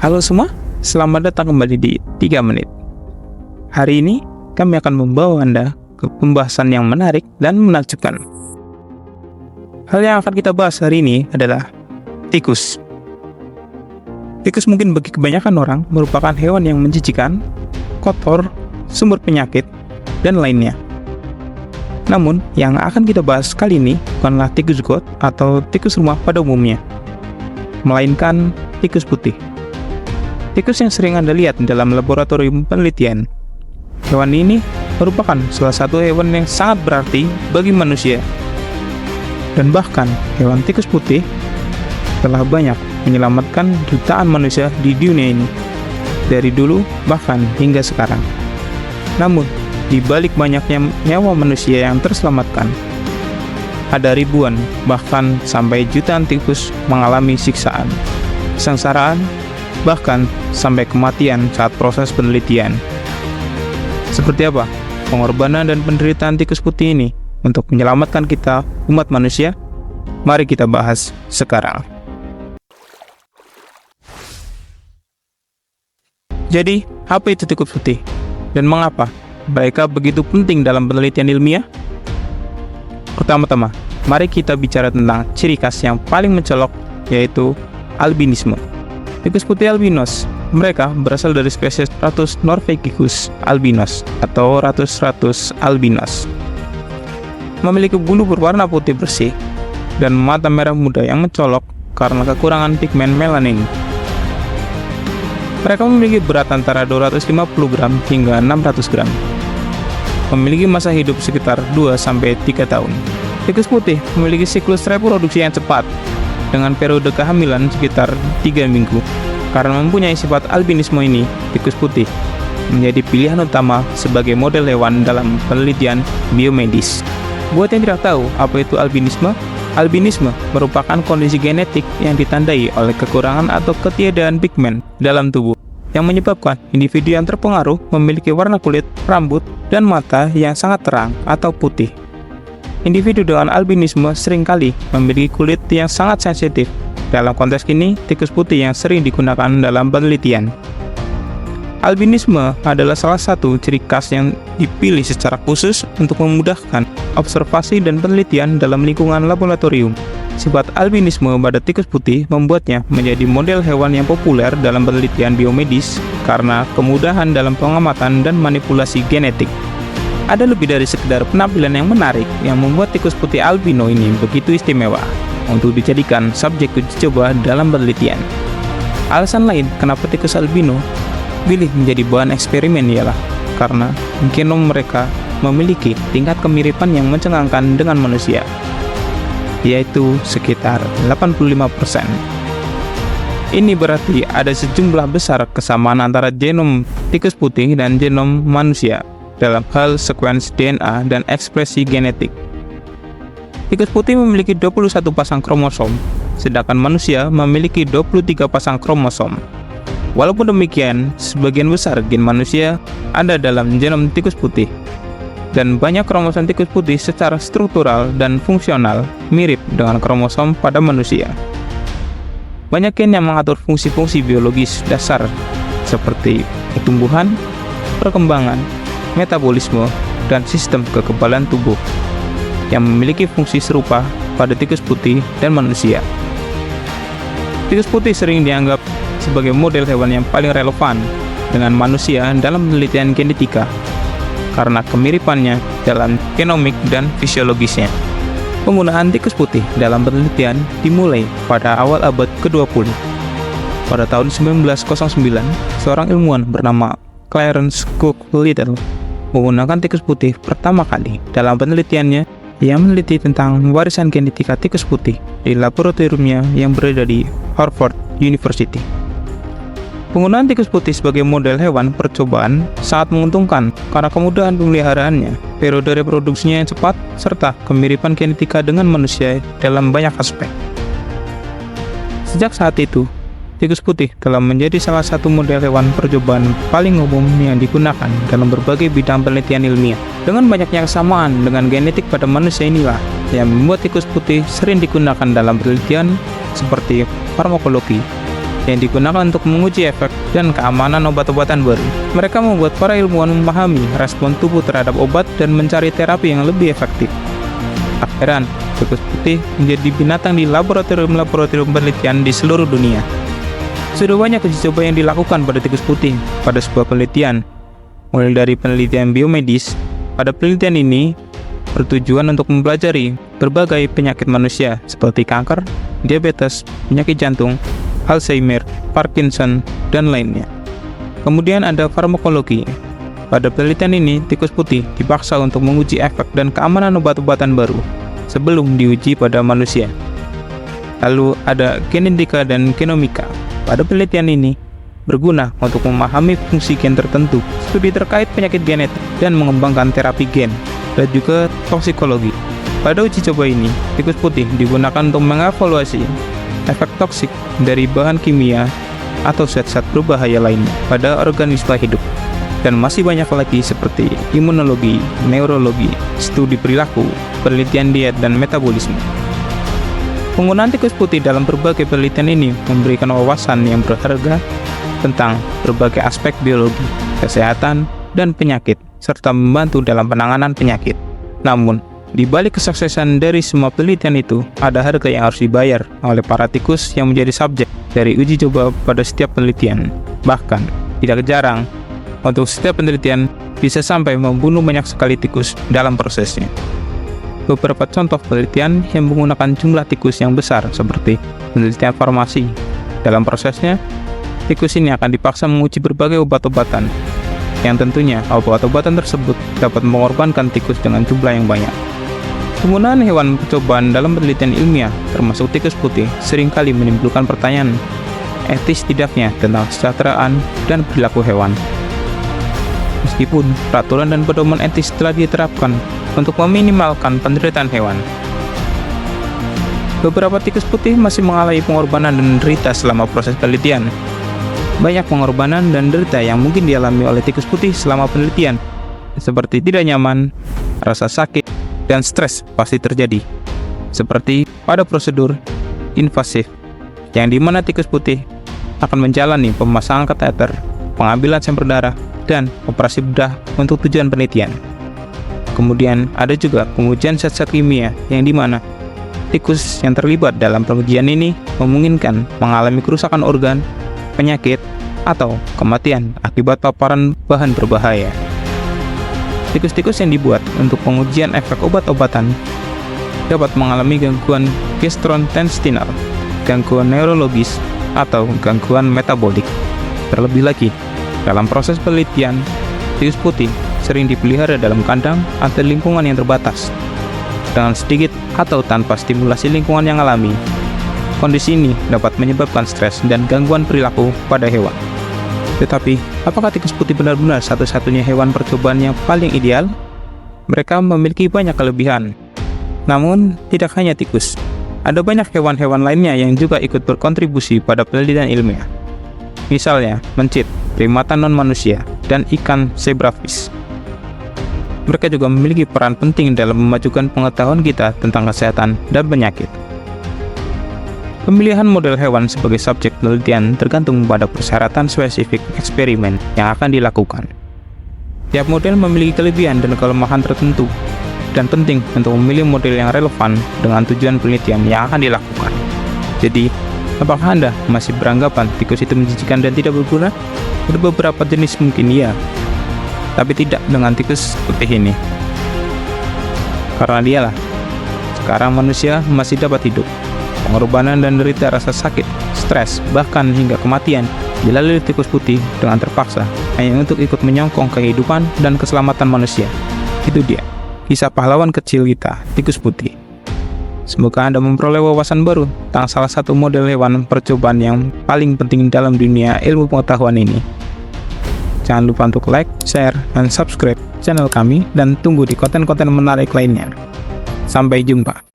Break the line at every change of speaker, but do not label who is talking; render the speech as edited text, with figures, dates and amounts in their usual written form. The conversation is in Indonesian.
Halo semua, selamat datang kembali di 3 menit. Hari ini kami akan membawa Anda ke pembahasan yang menarik dan menakjubkan. Hal yang akan kita bahas hari ini adalah tikus. Tikus mungkin bagi kebanyakan orang merupakan hewan yang menjijikan, kotor, sumber penyakit, dan lainnya. Namun, yang akan kita bahas kali ini bukanlah tikus got atau tikus rumah pada umumnya, melainkan tikus putih. Tikus yang sering Anda lihat dalam laboratorium penelitian. Hewan ini merupakan salah satu hewan yang sangat berarti bagi manusia. Dan bahkan hewan tikus putih telah banyak menyelamatkan jutaan manusia di dunia ini, dari dulu bahkan hingga sekarang. Namun, di balik banyaknya nyawa manusia yang terselamatkan, ada ribuan bahkan sampai jutaan tikus mengalami siksaan, kesengsaraan, bahkan sampai kematian saat proses penelitian. Seperti apa pengorbanan dan penderitaan tikus putih ini untuk menyelamatkan kita, umat manusia? Mari kita bahas sekarang. Jadi, apa itu tikus putih? Dan mengapa mereka begitu penting dalam penelitian ilmiah? Pertama-tama, mari kita bicara tentang ciri khas yang paling mencolok, yaitu albinisme. Tikus putih albinos, mereka berasal dari spesies Ratus norvegicus albinos atau Ratus albinos. Memiliki bulu berwarna putih bersih dan mata merah muda yang mencolok karena kekurangan pigmen melanin. Mereka memiliki berat antara 250 gram hingga 600 gram. Memiliki masa hidup sekitar 2-3 tahun. Tikus putih memiliki siklus reproduksi yang cepat, dengan periode kehamilan sekitar 3 minggu. Karena mempunyai sifat albinisme ini, tikus putih menjadi pilihan utama sebagai model hewan dalam penelitian biomedis. Buat yang tidak tahu apa itu albinisme, albinisme merupakan kondisi genetik yang ditandai oleh kekurangan atau ketiadaan pigmen dalam tubuh, yang menyebabkan individu yang terpengaruh memiliki warna kulit, rambut, dan mata yang sangat terang atau putih. Individu dengan albinisme seringkali memiliki kulit yang sangat sensitif. Dalam konteks ini, tikus putih yang sering digunakan dalam penelitian. Albinisme adalah salah satu ciri khas yang dipilih secara khusus untuk memudahkan observasi dan penelitian dalam lingkungan laboratorium. Sifat albinisme pada tikus putih membuatnya menjadi model hewan yang populer dalam penelitian biomedis karena kemudahan dalam pengamatan dan manipulasi genetik. Ada lebih dari sekedar penampilan yang menarik yang membuat tikus putih albino ini begitu istimewa untuk dijadikan subjek uji coba dalam penelitian. Alasan lain kenapa tikus albino pilih menjadi bahan eksperimen ialah karena genom mereka memiliki tingkat kemiripan yang mencengangkan dengan manusia, yaitu sekitar 85%. Ini berarti ada sejumlah besar kesamaan antara genom tikus putih dan genom manusia dalam hal sekuens DNA dan ekspresi genetik. Tikus putih memiliki 21 pasang kromosom, sedangkan manusia memiliki 23 pasang kromosom. Walaupun demikian, sebagian besar gen manusia ada dalam genom tikus putih, dan banyak kromosom tikus putih secara struktural dan fungsional mirip dengan kromosom pada manusia. Banyak gen yang mengatur fungsi-fungsi biologis dasar seperti pertumbuhan, perkembangan, metabolisme, dan sistem kekebalan tubuh yang memiliki fungsi serupa pada tikus putih dan manusia. Tikus putih sering dianggap sebagai model hewan yang paling relevan dengan manusia dalam penelitian genetika karena kemiripannya dalam genomik dan fisiologisnya. Penggunaan tikus putih dalam penelitian dimulai pada awal abad ke-20. Pada tahun 1909, seorang ilmuwan bernama Clarence Cook Liddell menggunakan tikus putih pertama kali dalam penelitiannya. Ia meneliti tentang warisan genetika tikus putih di laboratoriumnya yang berada di Harvard University. Penggunaan tikus putih sebagai model hewan percobaan sangat menguntungkan karena kemudahan pemeliharaannya, periode reproduksinya yang cepat, serta kemiripan genetika dengan manusia dalam banyak aspek. Sejak saat itu, tikus putih telah menjadi salah satu model hewan percobaan paling umum yang digunakan dalam berbagai bidang penelitian ilmiah. Dengan banyaknya kesamaan dengan genetik pada manusia inilah yang membuat tikus putih sering digunakan dalam penelitian seperti farmakologi, yang digunakan untuk menguji efek dan keamanan obat-obatan baru. Mereka membuat para ilmuwan memahami respon tubuh terhadap obat dan mencari terapi yang lebih efektif. Tak heran, tikus putih menjadi binatang di laboratorium-laboratorium penelitian di seluruh dunia. Sudah banyak uji coba yang dilakukan pada tikus putih pada sebuah penelitian, mulai dari penelitian biomedis. Pada penelitian ini bertujuan untuk mempelajari berbagai penyakit manusia seperti kanker, diabetes, penyakit jantung, Alzheimer, Parkinson, dan lainnya. Kemudian ada farmakologi. Pada penelitian ini, tikus putih dipaksa untuk menguji efek dan keamanan obat-obatan baru sebelum diuji pada manusia. Lalu ada genetika dan genomika. Pada penelitian ini, berguna untuk memahami fungsi gen tertentu, studi terkait penyakit genetik, dan mengembangkan terapi gen, dan juga toksikologi. Pada uji coba ini, tikus putih digunakan untuk mengevaluasi efek toksik dari bahan kimia atau zat-zat berbahaya lainnya pada organisme hidup. Dan masih banyak lagi seperti imunologi, neurologi, studi perilaku, penelitian diet, dan metabolisme. Penggunaan tikus putih dalam berbagai penelitian ini memberikan wawasan yang berharga tentang berbagai aspek biologi, kesehatan, dan penyakit, serta membantu dalam penanganan penyakit. Namun, di balik kesuksesan dari semua penelitian itu, ada harga yang harus dibayar oleh para tikus yang menjadi subjek dari uji coba pada setiap penelitian. Bahkan, tidak jarang, untuk setiap penelitian bisa sampai membunuh banyak sekali tikus dalam prosesnya. Beberapa contoh penelitian yang menggunakan jumlah tikus yang besar seperti penelitian farmasi. Dalam prosesnya, tikus ini akan dipaksa menguji berbagai obat-obatan, yang tentunya obat-obatan tersebut dapat mengorbankan tikus dengan jumlah yang banyak. Penggunaan hewan percobaan dalam penelitian ilmiah, termasuk tikus putih, seringkali menimbulkan pertanyaan etis tidaknya tentang kesejahteraan dan perilaku hewan. Meskipun peraturan dan pedoman etis telah diterapkan untuk meminimalkan penderitaan hewan, beberapa tikus putih masih mengalami pengorbanan dan derita selama proses penelitian. Banyak pengorbanan dan derita yang mungkin dialami oleh tikus putih selama penelitian, seperti tidak nyaman, rasa sakit, dan stres pasti terjadi, seperti pada prosedur invasif, yang dimana tikus putih akan menjalani pemasangan kateter, pengambilan sampel darah, dan operasi bedah untuk tujuan penelitian. Kemudian ada juga pengujian zat-zat kimia, yang dimana tikus yang terlibat dalam pengujian ini memungkinkan mengalami kerusakan organ, penyakit, atau kematian akibat paparan bahan berbahaya. Tikus-tikus yang dibuat untuk pengujian efek obat-obatan dapat mengalami gangguan gastrointestinal, gangguan neurologis, atau gangguan metabolik. Terlebih lagi, dalam proses penelitian, tikus putih sering dipelihara dalam kandang atau lingkungan yang terbatas, dengan sedikit atau tanpa stimulasi lingkungan yang alami. Kondisi ini dapat menyebabkan stres dan gangguan perilaku pada hewan. Tetapi, apakah tikus putih benar-benar satu-satunya hewan percobaan yang paling ideal? Mereka memiliki banyak kelebihan. Namun, tidak hanya tikus. Ada banyak hewan-hewan lainnya yang juga ikut berkontribusi pada penelitian ilmiah. Misalnya, mencit, primata non-manusia, dan ikan zebrafish. Mereka juga memiliki peran penting dalam memajukan pengetahuan kita tentang kesehatan dan penyakit. Pemilihan model hewan sebagai subjek penelitian tergantung pada persyaratan spesifik eksperimen yang akan dilakukan. Tiap model memiliki kelebihan dan kelemahan tertentu, dan penting untuk memilih model yang relevan dengan tujuan penelitian yang akan dilakukan. Jadi, apakah Anda masih beranggapan tikus itu menjijikan dan tidak berguna? Ada beberapa jenis mungkin iya, tapi tidak dengan tikus putih ini. Karena dialah, sekarang manusia masih dapat hidup. Pengorbanan dan derita rasa sakit, stres, bahkan hingga kematian dilalui tikus putih dengan terpaksa hanya untuk ikut menyongkong kehidupan dan keselamatan manusia. Itu dia, kisah pahlawan kecil kita, tikus putih. Semoga Anda memperoleh wawasan baru tentang salah satu model hewan percobaan yang paling penting dalam dunia ilmu pengetahuan ini. Jangan lupa untuk like, share, dan subscribe channel kami, dan tunggu di konten-konten menarik lainnya. Sampai jumpa.